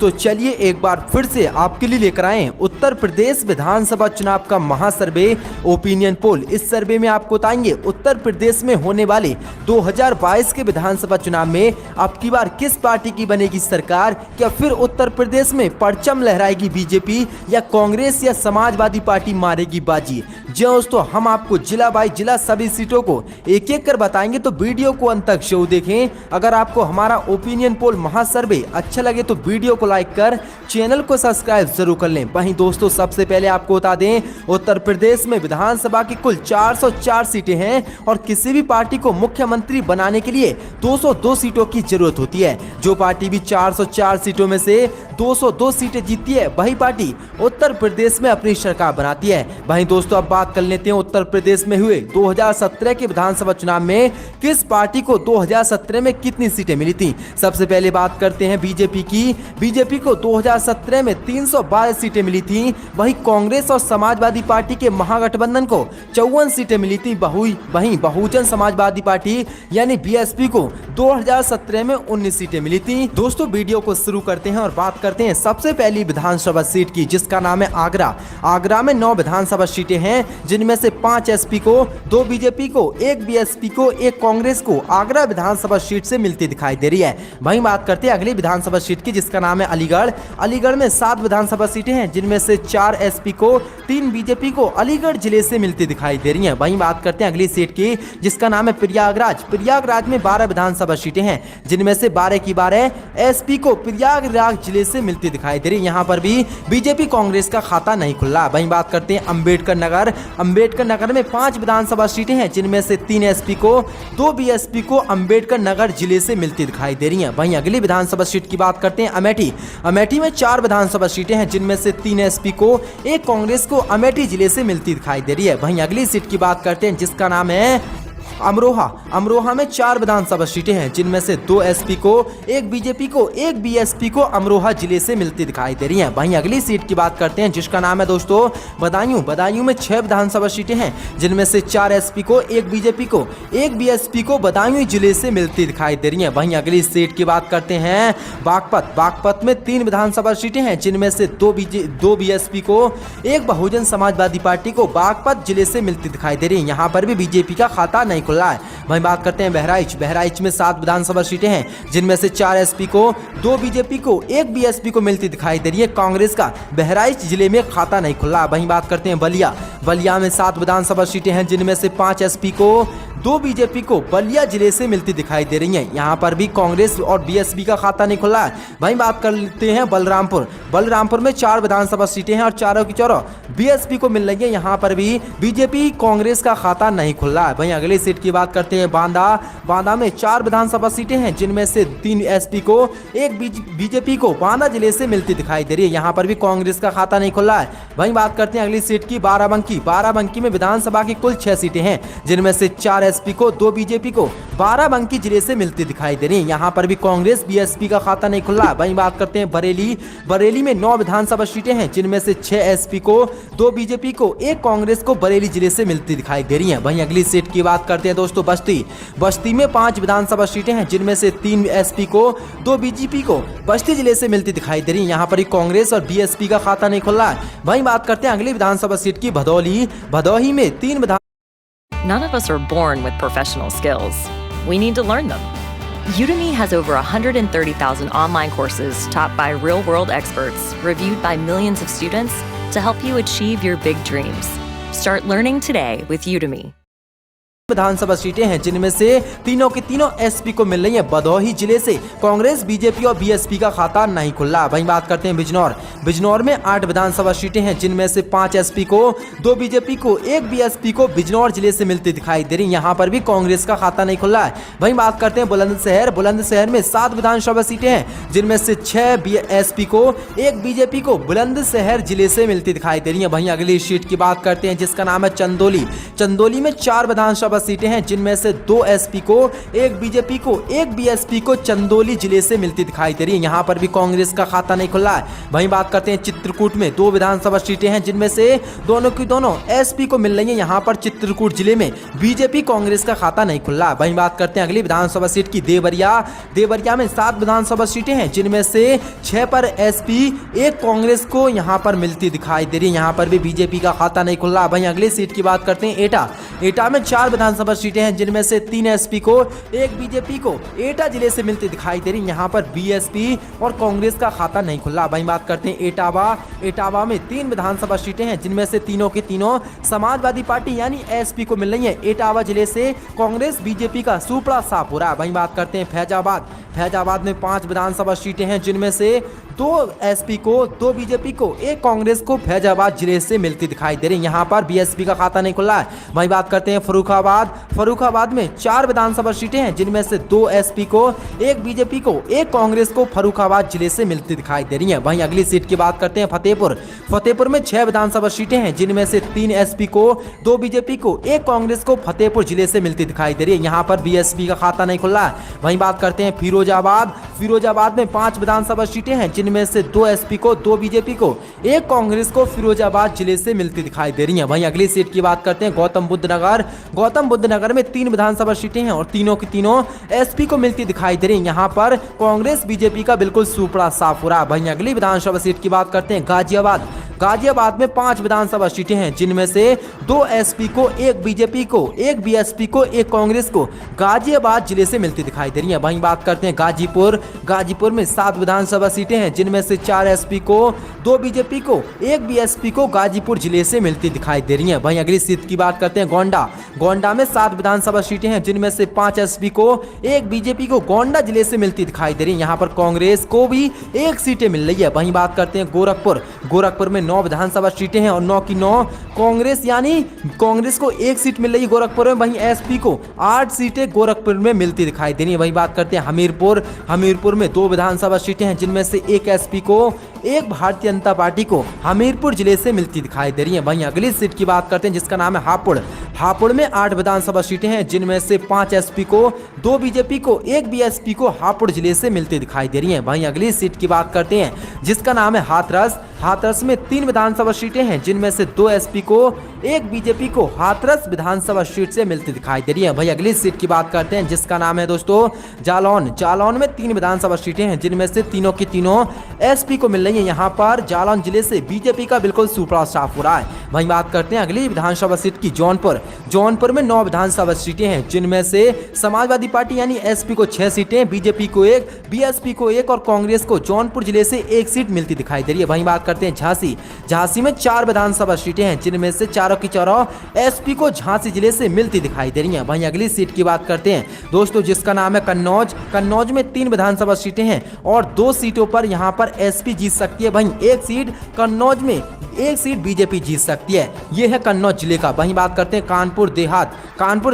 तो चलिए एक बार फिर से आपके लिए लेकर आए उत्तर प्रदेश विधानसभा चुनाव का महासर्वे ओपिनियन पोल। इस सर्वे में आपको बताएंगे उत्तर प्रदेश में होने वाले 2022 के विधानसभा चुनाव में अब की बार किस पार्टी की बनेगी सरकार। क्या फिर उत्तर प्रदेश में परचम लहराएगी बीजेपी या कांग्रेस या समाजवादी पार्टी मारेगी बाजी। जी दोस्तों, हम आपको जिला बाई जिला सभी सीटों को एक एक कर बताएंगे, तो वीडियो को अंत तक जरूर देखें। अगर आपको हमारा ओपिनियन पोल महासर्वे अच्छा लगे तो वीडियो को लाइक कर चैनल को सब्सक्राइब जरूर कर लें। वहीं दोस्तों, सबसे पहले आपको बता दें उत्तर प्रदेश में विधानसभा की कुल 404 सीटें हैं और किसी भी पार्टी को मुख्यमंत्री बनाने के लिए 202 सीटों की जरूरत होती है। जो पार्टी भी 404 सीटों में से 202 सीटें जीतती है वही पार्टी उत्तर प्रदेश में अपनी सरकार बनाती है। वहीं दोस्तों, अब बात कर लेते हैं उत्तर प्रदेश में हुए 2017 के विधानसभा चुनाव में किस पार्टी को 2017 में कितनी सीटें मिली थी। सबसे पहले बात करते हैं बीजेपी की। बीजेपी को 2017 में 312 सीटें मिली थी। वहीं कांग्रेस और समाजवादी पार्टी के महागठबंधन को 54 सीटें मिली थी। वहीं बहुजन समाजवादी पार्टी यानी बीएसपी को 2017 में 19 सीटें मिली थी। दोस्तों, वीडियो को शुरू करते हैं और बात करते हैं सबसे पहली विधानसभा सीट की, जिसका नाम है आगरा। आगरा में 9 विधानसभा सीटें हैं, जिनमें से 5 एसपी को, 2 बीजेपी को, 1 बीएसपी को, 1 कांग्रेस को आगरा विधानसभा सीट से मिलती दिखाई दे रही है। वहीं बात करते हैं अगली विधानसभा सीट की, जिसका नाम है अलीगढ़। अलीगढ़ में 7 विधानसभा सीटें हैं, जिनमें से 4 एसपी को, 3 बीजेपी को अलीगढ़ जिले से मिलती दिखाई दे रही है। वहीं बात करते हैं अगली सीट की, जिसका नाम है प्रयागराज। प्रयागराज में 12 विधानसभा सीटें हैं, जिनमें से 12 की 12 एसपी को प्रयागराज जिले से मिलती दिखाई दे रही है। यहाँ पर भी बीजेपी कांग्रेस का खाता नहीं खुला। वहीं बात करते हैं अंबेडकर नगर। अंबेडकर नगर में 5 विधानसभा सीटें हैं, जिनमें से 3 एसपी को, 2 बीएसपी को अंबेडकर नगर जिले से मिलती दिखाई दे रही है। वहीं अगली विधानसभा सीट की बात करते हैं अमेठी। अमेठी में 4 विधानसभा सीटें हैं, जिनमें से 3 एसपी को, 1 कांग्रेस को अमेठी जिले से मिलती दिखाई दे रही है। वहीं अगली सीट की बात करते हैं, जिसका नाम है अमरोहा। अमरोहा में 4 विधानसभा सीटें हैं, जिनमें से 2 एसपी को, 1 बीजेपी को, 1 बीएसपी को अमरोहा जिले से मिलती दिखाई दे रही हैं। वहीं अगली सीट की बात करते हैं, जिसका नाम है दोस्तों बदायूं। बदायूं में 6 विधानसभा सीटें हैं, जिनमें से 4 एसपी को, 1 बीजेपी को, 1 बीएसपी को बदायूं जिले से मिलती दिखाई दे रही है। वहीं अगली सीट की बात करते हैं बागपत। बागपत में 3 विधानसभा सीटें हैं, जिनमें से 2 बीएसपी को, 1 बहुजन समाजवादी पार्टी को बागपत जिले से मिलती दिखाई दे रही है। यहाँ पर भी बीजेपी का खाता नहीं खुला है। वहीं बात करते हैं बहराइच। बहराइच में 7 विधानसभा सीटें हैं, जिनमें से 4 एसपी को, 2 बीजेपी को, 1 बीएसपी को मिलती दिखाई दे रही है। कांग्रेस का बहराइच जिले में खाता नहीं खुला। वहीं बात करते हैं बलिया। बलिया में 7 विधानसभा सीटें हैं, जिनमें से 5 एसपी को, 2 बीजेपी को बलिया जिले से मिलती दिखाई दे रही हैं। यहाँ पर भी कांग्रेस और बीएसपी का खाता नहीं खुला है। वहीं बात कर लेते हैं बलरामपुर। बलरामपुर में 4 विधानसभा सीटें हैं और चारों की चारों बीएसपी को मिल रही है। यहाँ पर भी बीजेपी कांग्रेस का खाता नहीं खुला है। वहीं अगली सीट की बात करते हैं बांदा। बांदा में 4 विधानसभा सीटें हैं, जिनमें से 3 एसपी को, 1 बीजेपी को बांदा जिले से मिलती दिखाई दे रही है। यहाँ पर भी कांग्रेस का खाता नहीं खुला है। वहीं बात करते हैं अगली सीट की बाराबंकी। बाराबंकी में विधानसभा की कुल 6 सीटें हैं, जिनमें से 4 एसपी को, 2 बीजेपी को बाराबंकी जिले से मिलती दिखाई दे रही है। यहाँ पर भी कांग्रेस बीएसपी का खाता नहीं खुला। वहीं बात करते हैं बरेली। बरेली में 9 विधानसभा सीटें हैं, जिनमें से 6 एसपी को, 2 बीजेपी को, 1 कांग्रेस को बरेली जिले से मिलती दिखाई दे रही है। वहीं अगली सीट की बात करते हैं दोस्तों बस्ती। बस्ती में 5 विधानसभा सीटें हैं, जिनमें से 3 एसपी को, 2 बीजेपी को बस्ती जिले से मिलती दिखाई दे रही है। यहाँ पर कांग्रेस और बीएसपी का खाता नहीं खुला है। वहीं बात करते हैं अगली विधानसभा सीट की भदौली। भदौली में 3 None of us are born with professional skills. We need to learn them. Udemy has over 130,000 online courses taught by real-world experts, reviewed by millions of students to help you achieve your big dreams. Start learning today with Udemy. विधानसभा सीटें हैं, जिनमें से तीनों की तीनों SP को मिल रही है भदोही जिले से। कांग्रेस, बीजेपी और बीएसपी का खाता नहीं खुला। वहीं बात करते हैं बिजनौर। बिजनौर में 8 विधानसभा सीटें हैं, जिनमें से 5 एसपी को, 2 बीजेपी को, 1 बीएसपी को बिजनौर जिले से मिलती दिखाई दे रही। यहाँ पर भी कांग्रेस का खाता नहीं खुला है। वहीं बात करते हैं बुलंदशहर। बुलंदशहर में 7 विधानसभा सीटें हैं, जिनमें से 6 एसपी को, 1 बीजेपी को बुलंदशहर जिले से मिलती दिखाई दे रही है। वहीं अगली सीट की बात करते हैं, जिसका नाम है चंदौली। चंदौली में 4 विधानसभा सीटें हैं जिनमें से 2 एसपी को, 1 बीजेपी को, 1 बीएसपी को चंदौली जिले से मिलती दिखाई दे रही है। यहाँ पर भी कांग्रेस का खाता नहीं खुला है। वहीं बात करते हैं चित्रकूट में 2 विधानसभा सीटें हैं जिनमें से दोनों की दोनों एसपी को मिल रही है। यहाँ पर चित्रकूट जिले में बीजेपी कांग्रेस का खाता नहीं खुला है। वहीं बात करते हैं अगली विधानसभा सीट की, देवरिया में 7 विधानसभा सीटें हैं जिनमें से 6 पर एसपी, 1 कांग्रेस को यहाँ पर मिलती दिखाई दे रही है। यहाँ पर भी बीजेपी का खाता नहीं खुला। वहीं अगली सीट की बात करते हैं एटा में 4 विधानसभा सीटें हैं जिनमें से 3 एसपी को, 1 बीजेपी को एटा जिले से मिलती दिखाई दे रही है। यहाँ पर बीएसपी और कांग्रेस का खाता नहीं खुला। वहीं बात करते हैं एटावा में 3 विधानसभा सीटें हैं जिनमें से तीनों की तीनों समाजवादी पार्टी यानी एसपी को मिल रही है। एटावा जिले से कांग्रेस बीजेपी का सुपड़ा साफ हो रहा है। वहीं बात करते हैं फैजाबाद में 5 विधानसभा सीटें हैं जिनमें से 2 एसपी को, 2 बीजेपी को, 1 कांग्रेस को फैजाबाद जिले से मिलती दिखाई दे रही है। यहाँ पर बीएसपी का खाता नहीं खुला है। वहीं बात करते हैं फर्रुखाबाद में 4 विधानसभा सीटें हैं जिनमें से 2 एसपी को, 1 बीजेपी को, 1 कांग्रेस को फर्रुखाबाद जिले से मिलती दिखाई दे रही है। वहीं अगली सीट की बात करते हैं फतेहपुर में 6 विधानसभा सीटें हैं जिनमें से 3 एसपी को, 2 बीजेपी को, 1 कांग्रेस को फतेहपुर जिले से मिलती दिखाई दे रही है। यहाँ पर बीएसपी का खाता नहीं खुला है। वहीं बात करते हैं फिरोजाबाद में 5 विधानसभा सीटें हैं जिनमें से 2 एसपी को, 2 बीजेपी को, 1 कांग्रेस को फिरोजाबाद जिले से मिलती दिखाई दे रही है। वहीं अगली सीट की बात करते हैं गौतम बुद्ध नगर में 3 विधानसभा सीटें हैं और तीनों की तीनों एसपी को मिलती दिखाई दे रही है। यहाँ पर कांग्रेस बीजेपी का बिल्कुल सुपड़ा साफ हो रहा है। वहीं अगली विधानसभा सीट की बात करते हैं गाजियाबाद में 5 विधानसभा सीटें हैं जिनमें से 2 एसपी को, 1 बीजेपी को, 1 बीएसपी को, 1 कांग्रेस को गाजियाबाद जिले से मिलती दिखाई दे रही है। वहीं बात करते हैं गाजीपुर में 7 विधानसभा सीटें हैं जिनमें से 4 एसपी को, 2 बीजेपी को, 1 बीएसपी को गाजीपुर जिले से मिलती दिखाई दे रही है। वहीं अगली सीट की बात करते हैं गोंडा में 7 विधानसभा सीटें हैं जिनमें से 5 एसपी को, 1 बीजेपी को गोंडा जिले से मिलती दिखाई दे रही है। यहाँ पर कांग्रेस को भी 1 सीटें मिल रही है। वहीं बात करते हैं गोरखपुर में 9 विधानसभा सीटें हैं और 9 की 9 कांग्रेस यानी कांग्रेस को 1 सीट मिल रही है गोरखपुर में। वहीं एसपी को 8 सीटें गोरखपुर में मिलती दिखाई दे रही है। वहीं बात करते हैं हमीरपुर में 2 विधानसभा सीटें हैं जिनमें से 1 एसपी को, 1 भारतीय जनता पार्टी को हमीरपुर जिले से मिलती दिखाई दे रही है। वहीं अगली सीट की बात करते हैं जिसका नाम है हापुड़ में 8 विधानसभा सीटें हैं जिनमें से 5 एसपी को, 2 बीजेपी को, 1 बीएसपी को हापुड़ जिले से मिलती दिखाई दे रही है। वहीं अगली सीट की बात करते हैं जिसका नाम है हाथरस में 3 विधानसभा सीटें हैं जिनमें से 2 एसपी को, 1 बीजेपी को हाथरस विधानसभा सीट से मिलती दिखाई दे रही है। वहीं अगली सीट की बात करते हैं जिसका नाम है दोस्तों जालौन में 3 विधानसभा सीटें हैं जिनमें से तीनों की तीनों एसपी को मिल रही है। यहाँ पर जालौन जिले से बीजेपी का बिल्कुल सुपड़ा साफ हो रहा है। वहीं बात करते हैं अगली विधानसभा सीट की जौनपुर में 9 विधानसभा सीटें हैं जिनमें से समाजवादी पार्टी यानी एसपी को 6 सीटें, बीजेपी को 1, बीएसपी को 1 और कांग्रेस को जौनपुर जिले से 1 सीट मिलती दिखाई दे रही है। वहीं बात करते हैं झांसी में 4 विधानसभा सीटें हैं जिनमें से चारों की चारों एसपी को झांसी जिले से मिलती दिखाई दे रही है। वहीं अगली सीट की बात करते हैं दोस्तों जिसका नाम है कन्नौज में 3 विधानसभा सीटें हैं और 2 सीटों पर यहां पर एसपी जीत सकती है। वहीं 1 सीट कन्नौज में, 1 सीट बीजेपी जीत सकती है। यह है कन्नौज जिले का। वहीं बात करते हैं कानपुर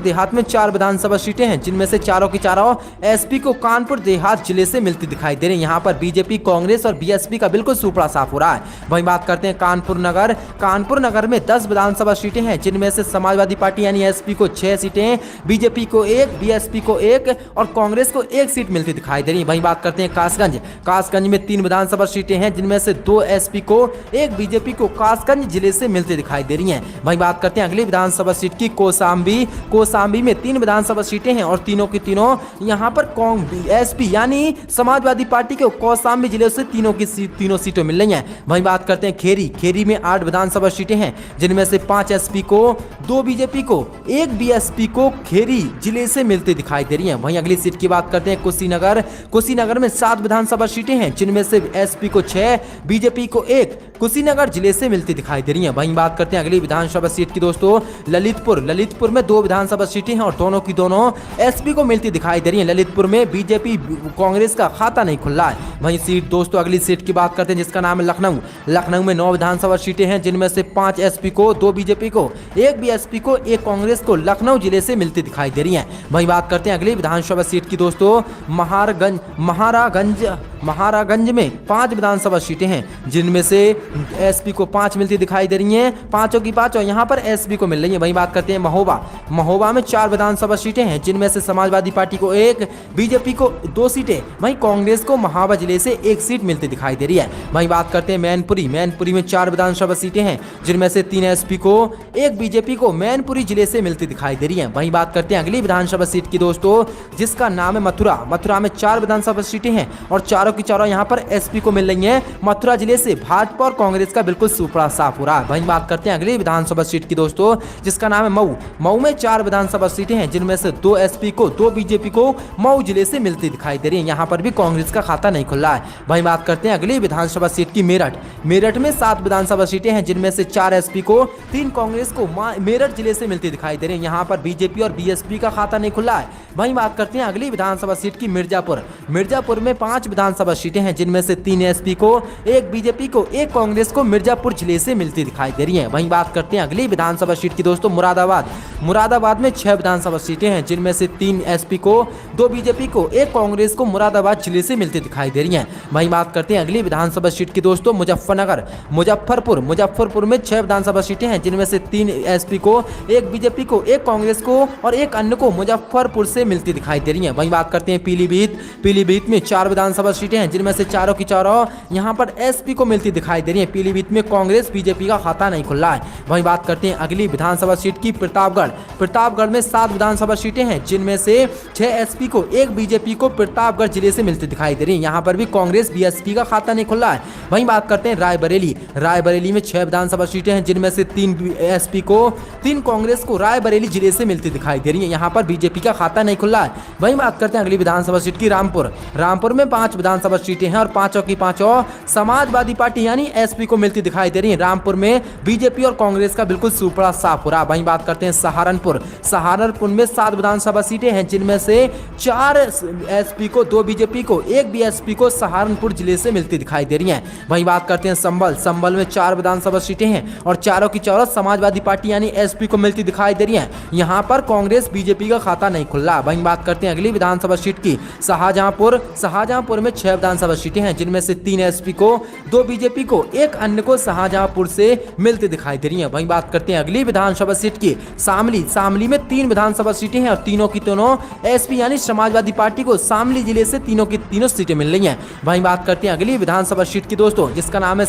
देहात में 4 विधानसभा सीटें हैं जिनमें से चारों की चारों एसपी को कानपुर देहात जिले से मिलती दिखाई दे रही है। यहाँ पर बीजेपी, कांग्रेस और बीएसपी का बिल्कुल सुपड़ा साफ हो रहा है। वहीं बात करते हैं कानपुर नगर में 10 विधानसभा सीटें हैं जिनमें से समाजवादी पार्टी यानी एसपी को 6 सीटें, बीजेपी को 1, बीएसपी को 1 और कांग्रेस को 1 सीट मिलती दिखाई दे रही है। वहीं बात करते हैं कासगंज में 3 विधानसभा सीटें हैं जिनमें से 2 एसपी को, 1 बीजेपी को कासगंज जिले से मिलती दिखाई दे रही है। वहीं बात करते हैं अगली विधानसभा सीट की कौशाम्बी में 3 विधानसभा सीटें हैं और तीनों की तीनों यहाँ पर एसपी यानी समाजवादी पार्टी के कौशाम्बी जिले से तीनों सीटें मिल रही हैं। वहीं बात करते हैं खेरी में 8 विधानसभा सीटें हैं जिनमें से 5 एसपी को, 2 बीजेपी को, 1 बीएसपी को खेरी जिले से मिलती दिखाई दे रही है। वहीं अगली सीट की बात करते हैं कुशीनगर में 7 विधानसभा सीटें हैं जिनमें से एसपी को 6, बीजेपी को 1 कुशीनगर जिले से मिलती दिखाई दे रही है। वहीं बात करते हैं अगली विधानसभा सीट की दोस्तों ललितपुर में 2 विधानसभा सीटें हैं और दोनों की दोनों एसपी को मिलती दिखाई दे रही है। ललितपुर में बीजेपी कांग्रेस का खाता नहीं खुल रहा है। वहीं सीट दोस्तों अगली सीट की बात करते हैं जिसका नाम है लखनऊ में 9 विधानसभा सीटें हैं, जिनमें से 5 एसपी को, 2 बीजेपी को, 1 बीएसपी को, 1 कांग्रेस को लखनऊ जिले से मिलती दिखाई दे रही हैं। वहीं बात करते हैं अगली विधानसभा सीट की दोस्तों, महारागंज में 5 विधानसभा सीटें हैं, जिनमें से एसपी को 5 मिलती दिखाई दे रही हैं, पांचों की पांचों यहाँ पर एसपी को मिल रही है। वहीं बात करते हैं महोबा में 4 विधानसभा सीटें हैं, जिनमें से समाजवादी पार्टी को 1, बीजेपी को 2 सीटें, वहीं कांग्रेस को महोबा जिले से 1 सीट मिलती दिखाई दे रही है। वहीं बात करते हैं मैनपुरी में 4 विधानसभा सीटें हैं, जिनमें से 3 एसपी को, 1 बीजेपी को मैनपुरी जिले से मिलती दिखाई दे रही है। वहीं बात करते हैं अगली विधानसभा सीट की दोस्तों, जिसका नाम है मथुरा में 4 विधानसभा सीटें हैं और चारों की चारों यहाँ पर एसपी को मिल रही हैं। मथुरा जिले से भाजपा और कांग्रेस का बिल्कुल सुपड़ा साफ हो रहा है। वहीं बात करते हैं अगली विधानसभा सीट की दोस्तों, जिसका नाम है मऊ में 4 विधानसभा सीटें हैं, जिनमें से 2 एसपी को, 2 बीजेपी को मऊ जिले से मिलती दिखाई दे रही है। यहाँ पर भी कांग्रेस का खाता नहीं खुल रहा है। वहीं बात करते हैं अगली विधानसभा सीट की मेरठ में 7 विधानसभा सीटें हैं, जिनमें से 4 एसपी को, 3 कांग्रेस को मेरठ जिले से मिलती दिखाई दे रही है। यहाँ पर बीजेपी और बीएसपी का खाता नहीं खुला है। वहीं बात करते हैं अगली विधानसभा सीट की मिर्जापुर में 5 विधानसभा सीटें हैं, जिनमें से 3 एसपी को, 1 बीजेपी को, 1 कांग्रेस को मिर्जापुर जिले से मिलती दिखाई दे रही है। वहीं बात करते हैं अगली विधानसभा सीट की दोस्तों, मुरादाबाद में 6 विधानसभा सीटें हैं, जिनमें से 3 एसपी को, 2 बीजेपी को, 1 कांग्रेस को मुरादाबाद जिले से मिलती दिखाई दे रही है। वहीं बात करते हैं अगली विधानसभा सीट की दोस्तों, मुजफ्फरपुर में 6 विधानसभा सीटें हैं, जिनमें से 3 एसपी को, 1 बीजेपी को, 1 कांग्रेस को और 1 अन्य को मुजफ्फरपुर से मिलती दिखाई दे रही है। वहीं बात करते हैं पीलीभीत में 4 विधानसभा सीटें हैं, जिनमें से चारों की चारों यहाँ पर एसपी को मिलती दिखाई दे रही है। पीलीभीत में कांग्रेस बीजेपी का खाता नहीं खुल रहा है। वहीं बात करते हैं अगली विधानसभा सीट की प्रतापगढ़ में 7 विधानसभा सीटें हैं, जिनमें से 6 एसपी को, 1 बीजेपी को प्रतापगढ़ जिले से मिलती दिखाई दे रही है। यहाँ पर भी कांग्रेस बीएसपी का खाता नहीं खुल रहा है। वहीं बात करते हैं रायबरेली में 6 विधानसभा सीटें हैं, जिनमें से 3 एसपी को, 3 कांग्रेस को रायबरेली जिले से मिलती दिखाई दे रही है। यहाँ पर बीजेपी का खाता नहीं खुल रहा है। वहीं बात करते हैं अगली विधानसभा सीट की रामपुर में 5 विधानसभा सीटें हैं और पांचों की पांचों समाजवादी पार्टी यानी एसपी को मिलती दिखाई दे रही है। रामपुर में बीजेपी और कांग्रेस का बिल्कुल सुपड़ा साफ हो रहा है। वहीं बात करते हैं सहारनपुर में 7 विधानसभा सीटें हैं, जिनमें से 4 एसपी को, 2 बीजेपी को, 1 बीएसपी को सहारनपुर जिले से मिलती दिखाई दे रही है। वहीं बात करते हैं संभल में 4 विधानसभा सीटें हैं और चारों की चारों समाजवादी पार्टी यानी एसपी को मिलती दिखाई दे रही है। यहाँ पर कांग्रेस बीजेपी का खाता नहीं खुल रहा। वहीं बात करते हैं अगली विधानसभा सीट की शाहजहांपुर में 6 विधानसभा सीटें हैं, जिनमें से 3 एसपी को, 2 बीजेपी को, 1 अन्य को शाहजहांपुर से मिलती दिखाई दे रही है। वहीं बात करते हैं अगली विधानसभा सीट की शामली में 3 विधानसभा सीटें हैं और तीनों की तीनों एसपी यानी समाजवादी पार्टी को शामली जिले से तीनों की तीनों सीटें मिल रही हैं। वहीं बात करते हैं अगली विधानसभा सीट की दोस्तों, जिसका नाम है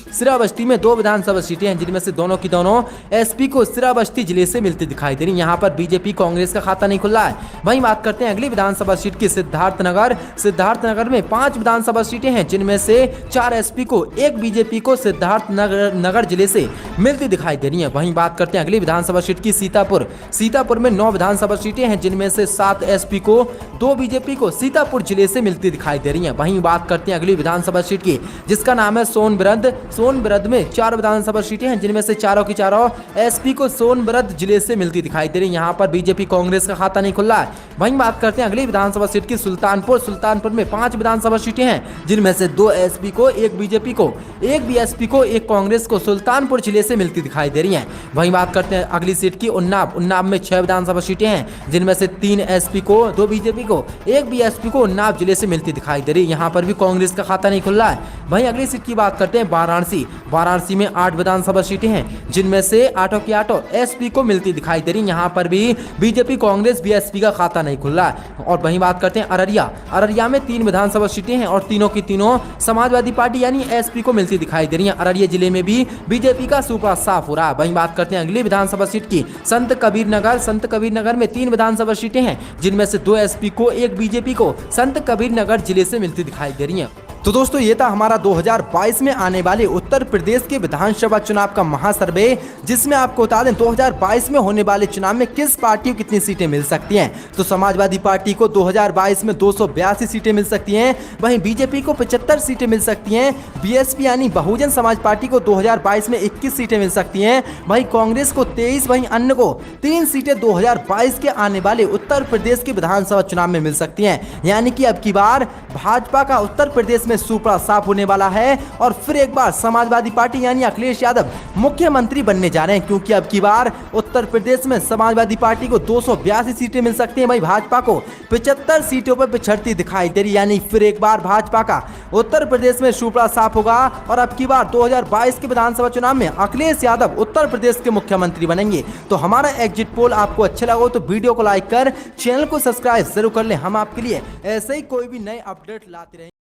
श्रावस्ती में 2 विधानसभा सीटें हैं, जिनमें से दोनों की दोनों एसपी को श्रावस्ती जिले से मिलती दिखाई दे रही है। यहाँ पर बीजेपी कांग्रेस का खाता नहीं खुल रहा है। वहीं बात करते हैं अगली विधानसभा सीट की सिद्धार्थनगर में 5 विधानसभा सीटें हैं, जिनमें से 4 एसपी को, 1 बीजेपी को सिद्धार्थनगर जिले से मिलती दिखाई दे रही है। वहीं बात करते हैं अगली विधानसभा सीट की सीतापुर में 9 विधानसभा सीटें हैं, जिनमें से 7 एसपी को, 2 बीजेपी को सीतापुर जिले से मिलती दिखाई दे रही है। वहीं बात करते हैं अगली विधानसभा सीट की, जिसका नाम है सोनभद्र में 4 विधानसभा सीटें हैं, जिनमें से चारों की चारों एसपी को सोनभद्र जिले से मिलती दिखाई दे रही है। यहाँ पर बीजेपी कांग्रेस का खाता नहीं खुल रहा है। वहीं बात करते हैं अगली विधानसभा सीट की सुल्तानपुर में 5 विधानसभा सीटें हैं, जिनमें से 2 एसपी को, 1 बीजेपी को, 1 बीएसपी को, 1 कांग्रेस को सुल्तानपुर जिले से मिलती दिखाई दे रही हैं। वहीं बात करते हैं अगली सीट की उन्नाव में 6 विधानसभा सीटें हैं, जिनमें से 3 एसपी को, 2 बीजेपी को, 1 बीएसपी को उन्नाव जिले से मिलती दिखाई दे रही है। यहाँ पर भी कांग्रेस का खाता नहीं खुल रहा है। वहीं अगली सीट की बात करते हैं वाराणसी में 8 विधानसभा सीटें हैं, जिनमें से 8 की 8 एसपी को मिलती दिखाई दे रही है। यहाँ पर भी बीजेपी कांग्रेस बीएसपी का खाता नहीं खुल रहा है। और वहीं बात करते हैं अररिया में 3 विधानसभा सीटें हैं और तीनों की तीनों समाजवादी पार्टी यानी एसपी को मिलती दिखाई दे रही है। अररिया जिले में भी बीजेपी का सुपड़ा साफ हो रहा है। वहीं बात करते हैं अगली विधानसभा सीट की संत कबीरनगर में 3 विधानसभा सीटें हैं, जिनमें से 2 एसपी को, 1 बीजेपी को संत कबीरनगर जिले से मिलती दिखाई दे रही है। तो दोस्तों ये था हमारा 2022 में आने वाले उत्तर प्रदेश के विधानसभा चुनाव का महासर्वे, जिसमें आपको बता दें 2022 में होने वाले चुनाव में किस पार्टी को कितनी सीटें मिल सकती हैं। तो समाजवादी पार्टी को 2022 में 282 सीटें मिल सकती हैं, वहीं बीजेपी को 75 सीटें मिल सकती हैं, बीएसपी यानी बहुजन समाज पार्टी को 2022 में 21 सीटें मिल सकती हैं, वहीं कांग्रेस को 23, वहीं अन्य को 3 सीटें 2022 के आने वाले उत्तर प्रदेश के विधानसभा चुनाव में मिल सकती हैं। यानी कि अब की बार भाजपा का उत्तर प्रदेश में सूपड़ा साफ होने वाला है और फिर एक बार समाजवादी पार्टी यानी अखिलेश यादव मुख्यमंत्री बनने जा रहे हैं, क्योंकि अब की बार उत्तर प्रदेश में समाजवादी पार्टी को 282 सीटें मिल सकती हैं, वहीं भाजपा को 75 सीटों पर पिछड़ती दिखाई दे रही, यानी फिर एक बार भाजपा का उत्तर प्रदेश में सूपड़ा साफ होगा और अब की बार 2022 के विधानसभा चुनाव में अखिलेश यादव उत्तर प्रदेश के मुख्यमंत्री बनेंगे। तो हमारा एग्जिट पोल आपको अच्छा लगा तो वीडियो को लाइक कर चैनल को सब्सक्राइब जरूर कर लें। हम आपके लिए ऐसे ही कोई भी नए अपडेट लाते रहेंगे।